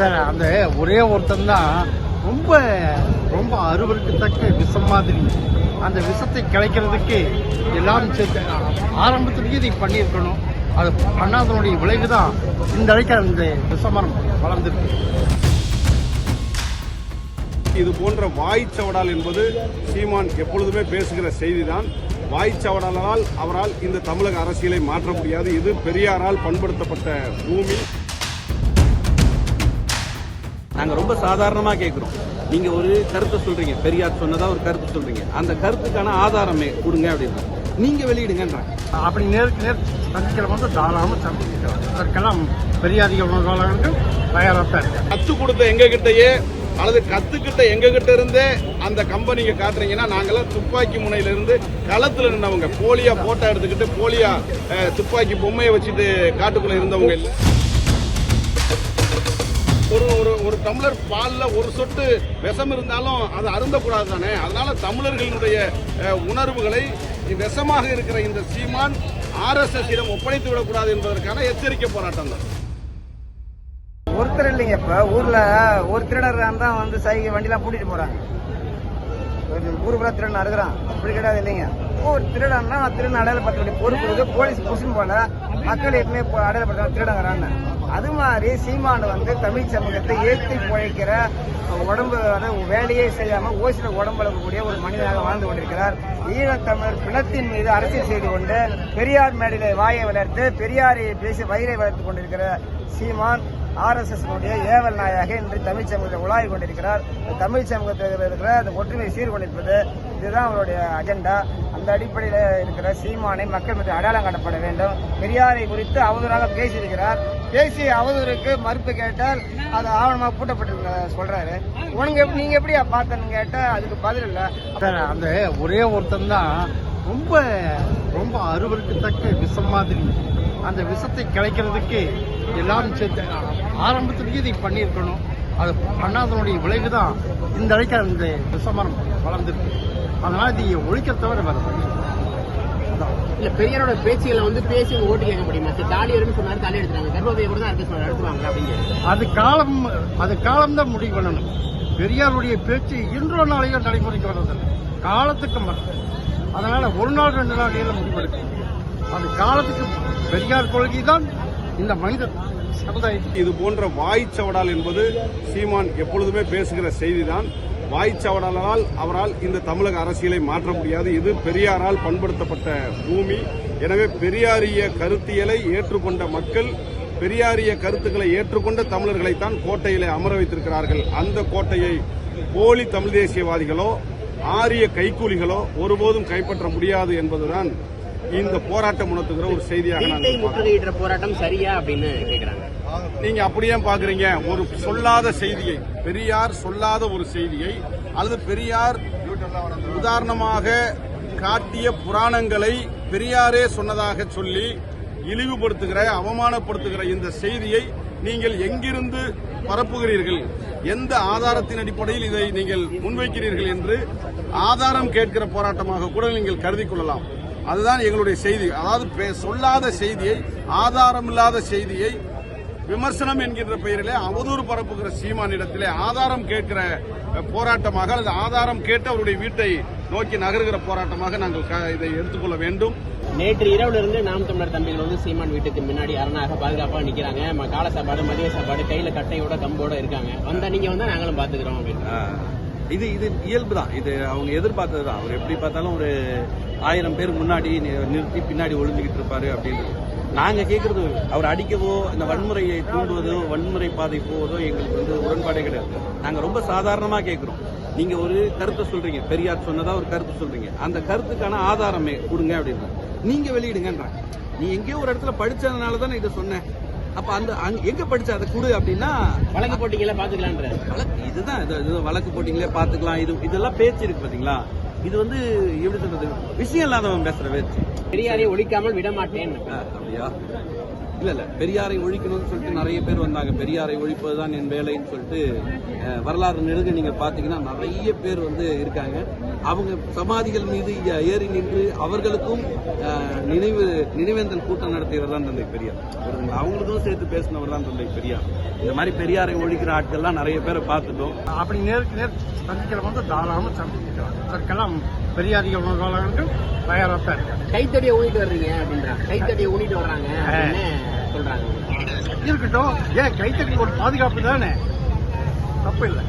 அந்த ஒரே ஒருத்தன் தான் ரொம்ப ரொம்ப அருவருக்கத்தக்க விஷம் மாதிரி. அந்த விஷத்தை கிடைக்கிறதுக்கு எல்லாரும் சேர்த்து ஆரம்பத்திலேயே இதை பண்ணியிருக்கணும். அது பண்ணாதனுடைய விளைவு தான் இந்த அளவுக்கு அந்த விஷமரம் வளர்ந்துருக்கு. இது போன்ற வாய்ச்சவடால் என்பது சீமான் எப்பொழுதுமே பேசுகிற செய்திதான். வாய்ச்சவடாலால் அவரால் இந்த தமிழக அரசியலை மாற்ற முடியாது. இது பெரியாரால் பண்படுத்தப்பட்ட பூமி. நாங்க ரொம்ப சாதாரணமா கேட்கிறோம். நீங்க ஒரு கருத்தை சொல்றீங்க, பெரியார் சொன்னதா ஒரு கருத்து சொல்றீங்க, அந்த கருத்துக்கான ஆதாரமே கொடுங்க அப்படின்னு நீங்க வெளியிடுங்கன்றாங்க. அப்படி நேருக்கு நேர் சந்திக்கிறவங்க தாராளமாக சந்திக்கிறாங்க. அதற்கெல்லாம் பெரியாரிய உணர்வாளர்கள் தயாராக தான் இருக்கு. கத்து கொடுத்த எங்க கிட்டயே அல்லது கத்துக்கிட்ட எங்க கிட்ட இருந்தே அந்த கம்பெனிங்க காட்டுறீங்கன்னா, நாங்கெல்லாம் துப்பாக்கி முனையில இருந்து களத்துல நின்றவங்க, போலியா போட்டோ எடுத்துக்கிட்டு போலியா துப்பாக்கி பொம்மையை வச்சுட்டு காட்டுக்குள்ள இருந்தவங்க இல்லை. ஒரு டம்ளர் பால்ல ஒரு சொட்டு விஷம் இருந்தாலும் அது அருந்தக்கூடாது தானே. அதனால தமிழர்களுடைய உணர்வுகளை விஷமாக இருக்கிற இந்த சீமான் RSS இடம் ஒப்படைத்து விடக்கூடாது என்பதற்கான எச்சரிக்கை போராட்டம் தான். ஒருத்தர் இல்லைங்க. இப்ப ஊர்ல ஒரு திருடர் தான் வந்து சைகை வண்டிலாம் கூட்டிட்டு போறாங்க. ஊருக்குள்ள திருடன் அறுக்கிறான், அப்படி கிடையாது இல்லைங்க. ஒரு திருடன்னா திருடன் அடையாளப்படுத்த பொறுப்பு இருக்கு. போலீஸ் புஷன் போல மக்கள் எப்பவுமே அடையாளப்படுத்த திருடங்கிறான்னு. அது மாதிரி சீமான் வந்து தமிழ் சமூகத்தை ஏற்றி பிழைக்கிற உடம்பு வேலையே செய்யாம ஓசில உடம்பு வளர்க்கக்கூடிய ஒரு மனிதனாக வாழ்ந்து கொண்டிருக்கிறார். ஈழத்தமிழர் பிணத்தின் மீது அரசியல் செய்து கொண்டு பெரியார் மேடையில வாயை வளர்த்து பெரியாரை பேசி வயிறை வளர்த்துக் கொண்டிருக்கிற சீமான் RSS ஏவல் நாயாக இன்று தமிழ் சமூகத்தை உலாவி கொண்டிருக்கிறார். தமிழ் சமூகத்தில் இருக்கிற அந்த ஒற்றுமை சீர்கொண்டிருப்பது இதுதான் அவருடைய அஜெண்டா. அந்த அடிப்படையில் இருக்கிற சீமானை மக்கள் மீது அடையாளம் காட்டப்பட வேண்டும். பெரியாரை குறித்து அவதூறாக பேசியிருக்கிறார். பேசி அவதூறுக்கு மறுப்பு கேட்டால் அது ஆவணமாக பூட்டப்பட்டு சொல்றாரு. நீங்க எப்படி பார்த்தன்னு கேட்டா அதுக்கு பதில் இல்ல. அந்த ஒரே ஒருத்தன் தான் ரொம்ப ரொம்ப அருவருக்கத்தக்க விஷம் மாதிரி. அந்த விஷத்தை கிடைக்கிறதுக்கு எல்லாரும் சேர்த்து ஆரம்பத்திலேயே இதை பண்ணியிருக்கணும். அது பண்ணாதனுடைய விளைவு தான் இந்த அளவுக்கு அந்த விஷமரம் வளர்ந்துருக்கு. அதனால இதை ஒழிக்க தவிர வேற இல்ல. பெரியாரோட பேச்சுகளை வந்து பேசி ஓட்டு கேட்க முடியுமா? தாலியர்னு சொன்னாரு, தாலி எடுத்தாங்க. கர்ப்பப்பையை கூட தான் நடத்துவாங்க அப்படின்னு. அது காலம் தான் முடிவு பண்ணணும். பெரியாருடைய பேச்சு இன்றோ நாளையோ நடைமுறைக்கு வர்றதில்லை, காலத்துக்கு வரும். அதனால ஒரு நாள் 2 நாளையில முடிவெடுக்கும். அது காலத்துக்கு பெரியார் கொள்கை தான் இந்த மனித சமுதாயத்துக்கு. இது போன்ற வாய்ச்சவடால் என்பது சீமான் எப்பொழுதுமே பேசுகிற செய்திதான். வாய்ச்சவடாலால் அவரால் இந்த தமிழக அரசியலை மாற்ற முடியாது. இது பெரியாரால் பண்படுத்தப்பட்ட பூமி. எனவே பெரியாரிய கருத்தியலை ஏற்றுக்கொண்ட மக்கள், பெரியாரிய கருத்துக்களை ஏற்றுக்கொண்ட தமிழர்களைத்தான் கோட்டையிலே அமர வைத்திருக்கிறார்கள். அந்த கோட்டையை போலி தமிழ் தேசியவாதிகளோ ஆரிய கைக்கூலிகளோ ஒருபோதும் கைப்பற்ற முடியாது என்பதுதான் இந்த போராட்டம் உணர்த்துகிற ஒரு செய்தியாக முற்றுகையிடுற போராட்டம் சரியா அப்படின்னு கேக்குறாங்க. நீங்க அப்படியே பாக்குறீங்க. ஒரு சொல்லாத செய்தியை, பெரியார் சொல்லாத ஒரு செய்தியை, அல்லது பெரியார் உதாரணமாக காட்டிய புராணங்களை பெரியாரே சொன்னதாக சொல்லி இழிவுபடுத்துகிற, அவமானப்படுத்துகிற இந்த செய்தியை நீங்கள் எங்கிருந்து பரப்புகிறீர்கள், எந்த ஆதாரத்தின் அடிப்படையில் இதை நீங்கள் முன்வைக்கிறீர்கள் என்று ஆதாரம் கேட்கிற போராட்டமாக கூட நீங்கள் கருதி கொள்ளலாம். அதுதான் எங்களுடைய செய்தி. அதாவது சொல்லாத செய்தியை, ஆதாரமில்லாத செய்தியை விமர்சனம் என்கின்ற பெயரிலே அவதூறு பரப்புகிற சீமானிடத்திலே ஆதாரம் கேட்கிற போராட்டமாக, அல்லது ஆதாரம் கேட்டு அவருடைய வீட்டை நோக்கி நகர்கிற போராட்டமாக நாங்கள் இதை எடுத்துக்கொள்ள வேண்டும். நேற்று இரவுல இருந்து நாம் தமிழர் தம்பிகள் வந்து சீமான் வீட்டுக்கு முன்னாடி அரணாக பாதுகாப்பா நிக்கிறாங்க. காலை சாப்பாடு, மதிய சாப்பாடு, கையில கட்டையோட கம்போட இருக்காங்க. வந்தா நீங்க வந்து நாங்களும் பாத்துக்கிறோம் அப்படின்னு. இது இயல்பு தான். இது அவங்க எதிர்பார்த்தது தான். அவர் எப்படி பார்த்தாலும் ஒரு 1000 பேர் முன்னாடி நிறுத்தி பின்னாடி ஒளிஞ்சுக்கிட்டு இருப்பாரு அப்படின்னு. நாங்க கேட்கறது அவர் அடிக்கவோ, இந்த வன்முறையை தூண்டுவதோ, வன்முறை பாதை போவதோ எங்களுக்கு வந்து உடன்பாடே கிடையாது. நாங்க ரொம்ப சாதாரணமா கேட்கிறோம். நீங்க ஒரு கருத்தை சொல்றீங்க, பெரியார் சொன்னதா ஒரு கருத்து சொல்றீங்க, அந்த கருத்துக்கான ஆதாரமே கொடுங்க அப்படின்னு நீங்க வெளியிடுங்கன்றாங்க. நீ எங்கேயோ ஒரு இடத்துல படிச்சதுனால தானே இதை சொன்னேன். அப்ப அந்த எங்க படிச்ச அதை கொடு அப்படின்னா வழக்கு போட்டிங்களே பாத்துக்கலான்ற இதுதான். வழக்கு போட்டிங்களே பாத்துக்கலாம். இதெல்லாம் பேச்சு இருக்கு பாத்தீங்களா. இது வந்து எப்படி சொல்றது, விஷயம் இல்லாதவன் பேசுற பேச்சு. பெரியாரை ஒழிக்காமல் விட மாட்டேன். அப்படியா? இல்ல பெரியாரை ஒழிக்கணும்னு சொல்லிட்டு நிறைய பேர் வந்தாங்க. பெரியாரை ஒழிப்பதுதான் என் வேலைன்னு சொல்லிட்டு வரலாறு நெடுக நீங்க பாத்தீங்கன்னா நிறைய பேர் இருக்காங்க. அவங்க சமாதிகள் மீது ஏறி நின்று அவர்களுக்கும் நினைவேந்தல் கூட்டம் நடத்தியவர் தான் தந்தை பெரியார். அவங்களுக்கும் சேர்த்து பேசினவர் தான் தந்தை பெரியார். இந்த மாதிரி பெரியாரை ஒழிக்கிற ஆட்கள்லாம் நிறைய பேரை பார்த்துட்டோம். அப்படி நேருக்கு நேர் சந்திக்கிறவங்க தாராளமாக சந்திக்கிறாங்க. அதற்கெல்லாம் பெரியாரிய உணர்வாளர்கள் தயாராக தான் இருக்காங்க. கைத்தடியை ஊனிட்டு வர்றீங்க அப்படின்றாங்க. கைத்தடியை ஊனிட்டு வர்றாங்க சொல்றாங்க. இருக்கட்டும், ஏன் கைத்தடி ஒரு பாதுகாப்பு தானே, தப்பு இல்லை.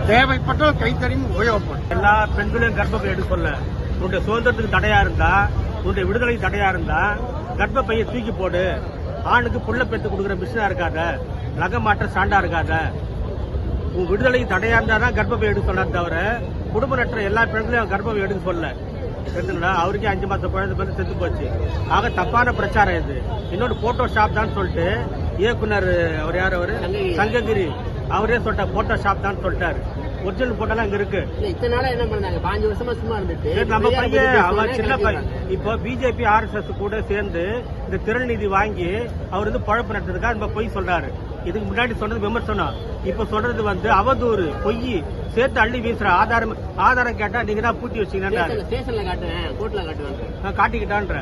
தேவைப்பட்டால் கைத்தறியும் உபயோகப்படும். எல்லா பெண்களையும் கர்ப்பப்பை எடுக்க சொல்ல, உன்னுடைய சுதந்திரத்துக்கு தடையா இருந்தா, உன்னுடைய விடுதலை தடையா இருந்தா கர்ப்பப்பையை தூக்கி போடு. ஆணுக்கு புள்ள பெற்று கொடுக்குற மிஷினா இருக்காத, நகை மாற்ற ஸ்டாண்டா இருக்காத. உன் விடுதலை தடையா இருந்தா தான் கர்ப்பப்பை எடுக்க சொன்னார் தவிர குடும்ப நற்ற எல்லா பெண்களையும் கர்ப்பப்பை எடுக்க சொல்ல. அவருக்கே 5 மாசம் குழந்தை பிறகு செத்து போச்சு. ஆக தப்பான பிரச்சாரம் இது. இன்னொரு போட்டோ ஷாப் தான் சொல்லிட்டு இயக்குனர் அவர் யார், அவரு சங்ககிரி, அவரே சொல்லிட்ட போட்டோ ஷாப் தான் சொல்லிட்டாரு. ஒரிஜினல் போட்டோலாம் இங்க இருக்கு. இத்தனை நாளா என்ன பண்ணாங்க? 5 வருஷமா சும்மா இருந்துட்டு நம்ம பையன் அவன் சின்ன பையன். இப்போ பிஜேபி RSS கூட சேர்ந்து இந்த திறன் நிதி வாங்கி அவர் பழப்பு நடத்துறதுக்காக நம்ம பொய் சொல்றாரு. இதுக்கு முன்னாடி சொன்னது விமர்சனம், இப்ப சொல்றது அவதூறு, பொய் சேர்த்து அள்ளி வீசுற. ஆதாரம் கேட்டா நீங்க தான் பூட்டி வச்சீங்கன்னா ஸ்டேஷன்ல காட்டுவேன், கோர்ட்ல காட்டுவேன், காட்டிக்கிட்டான்ற.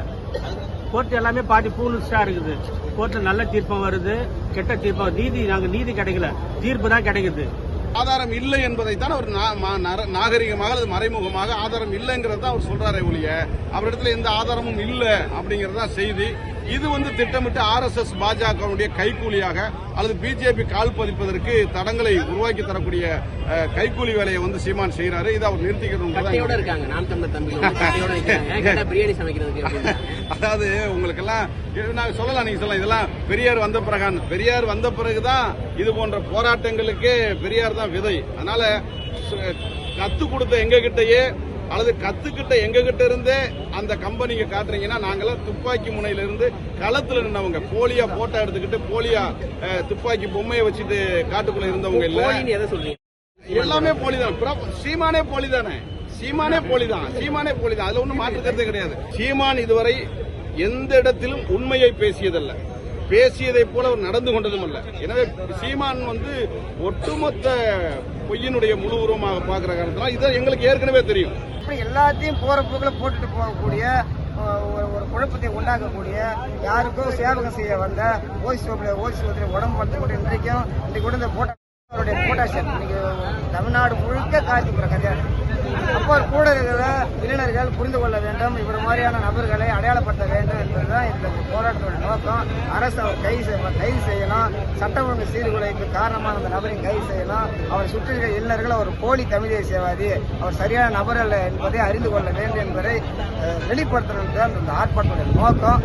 கோர்ட் எல்லாமே பாதி பூனிஸ்டா இருக்குது. கோர்ட்ல நல்ல தீர்ப்பம் வருது, கெட்ட தீர்ப்பம். நீதி கிடைக்கல, தீர்ப்பு தான் கிடைக்குது. ஆதாரம் இல்லை என்பதைத்தான் அவர் நாகரிகமாக அல்லது மறைமுகமாக ஆதாரம் இல்லைங்கிறத அவர் சொல்றாரே ஒழிய அவரிடத்துல எந்த ஆதாரமும் இல்லை அப்படிங்கறதா செய்தி. இது திட்டமிட்டு RSS பாஜகவுடைய கைக்கூலியாக அல்லது பிஜேபி கால் பதிப்பதற்கு தடங்களை உருவாக்கி தரக்கூடிய கைக்கூலி வேலையை சீமான் செய்யறாரு. இதை அவர் நிறுத்திக்கணும். பிரியாணி சமைக்கிறதுக்கு அதாவது உங்களுக்கு எல்லாம் நான் சொல்லலாம், நீங்க சொல்லலாம் இதெல்லாம் பெரியார் வந்த பிறகுதான் இது போன்ற போராட்டங்களுக்கு பெரியார் தான் விதை. அதனால கத்து கொடுத்த எங்க கிட்டயே அல்லது கத்துக்கிட்ட எங்க கிட்ட இருந்தே அந்த கம்பெனிக்கு காட்டுறீங்கன்னா, நாங்கெல்லாம் துப்பாக்கி முனையில இருந்து களத்துல நின்றவங்க, போலியா போட்டோ எடுத்துக்கிட்டு போலியா துப்பாக்கி பொம்மையை வச்சுட்டு காட்டுக்குள்ள இருந்தவங்க இல்ல. எல்லாமே போலிதான். சீமானே போலிதானே, சீமானே போலிதான். அதுல ஒன்றும் மாற்றுக்கிறதே கிடையாது. சீமான் இதுவரை எந்த இடத்திலும் உண்மையை பேசியதல்ல, பேசியதை போல அவர் நடந்து கொண்டதும் அல்ல. எனவே சீமான் ஒட்டுமொத்த பொய்யினுடைய முழு உருவமாக பார்க்கிற காரணத்தினால் இதை எங்களுக்கு ஏற்கனவே தெரியும். எல்லாத்தையும் போற போக்குல போட்டுட்டு போகக்கூடிய ஒரு குழப்பத்தை உண்டாக்கக்கூடிய, யாருக்கும் சேவகம் செய்ய வந்த ஓசி உடம்பு படுத்தக்கூடிய இன்றைக்கு கூட இந்த போட்டாஷன் இன்னைக்கு தமிழ்நாடு முழுக்க காய்ச்சிக்கிற கதையாக. அப்போ கூட இருக்கிற இளைஞர்கள் புரிந்து கொள்ள வேண்டும், இவர் மாதிரியான நபர்களை அடையாளப்படுத்த வேண்டும் என்பதுதான் இந்த போராட்டத்தோட நோக்கம். அரசு அவர் கைது செய்யணும், சட்ட ஒழுங்கு சீர்குலைக்கு காரணமான அந்த நபரை கைது செய்யணும். அவர் சுற்றியுள்ள இளைஞர்கள் அவர் போலி தமிழ் தேசியவாதி, அவர் சரியான நபர் அல்ல என்பதை அறிந்து கொள்ள வேண்டும் என்பதை வெளிப்படுத்தணும் தான் இந்த ஆர்ப்பாட்டத்தோட நோக்கம்.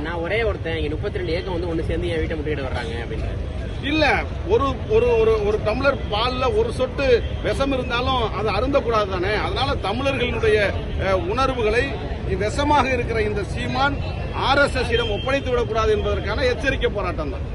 நான் ஒரே ஒருத்தன் இங்க 32 ஏக்கம் ஒண்ணு சேர்ந்து என் வீட்டை முட்டிக்கிட்டு வர்றாங்க அப்படின்னு இல்ல. ஒரு டம்ளர் பால்ல ஒரு சொட்டு விஷம் இருந்தாலும் அது அருந்தக்கூடாது தானே. அதனால தமிழர்களுடைய உணர்வுகளை விஷமாக இருக்கிற இந்த சீமான் RSS இடம் ஒப்படைத்து விடக்கூடாது என்பதற்கான எச்சரிக்கை போராட்டம் தான்.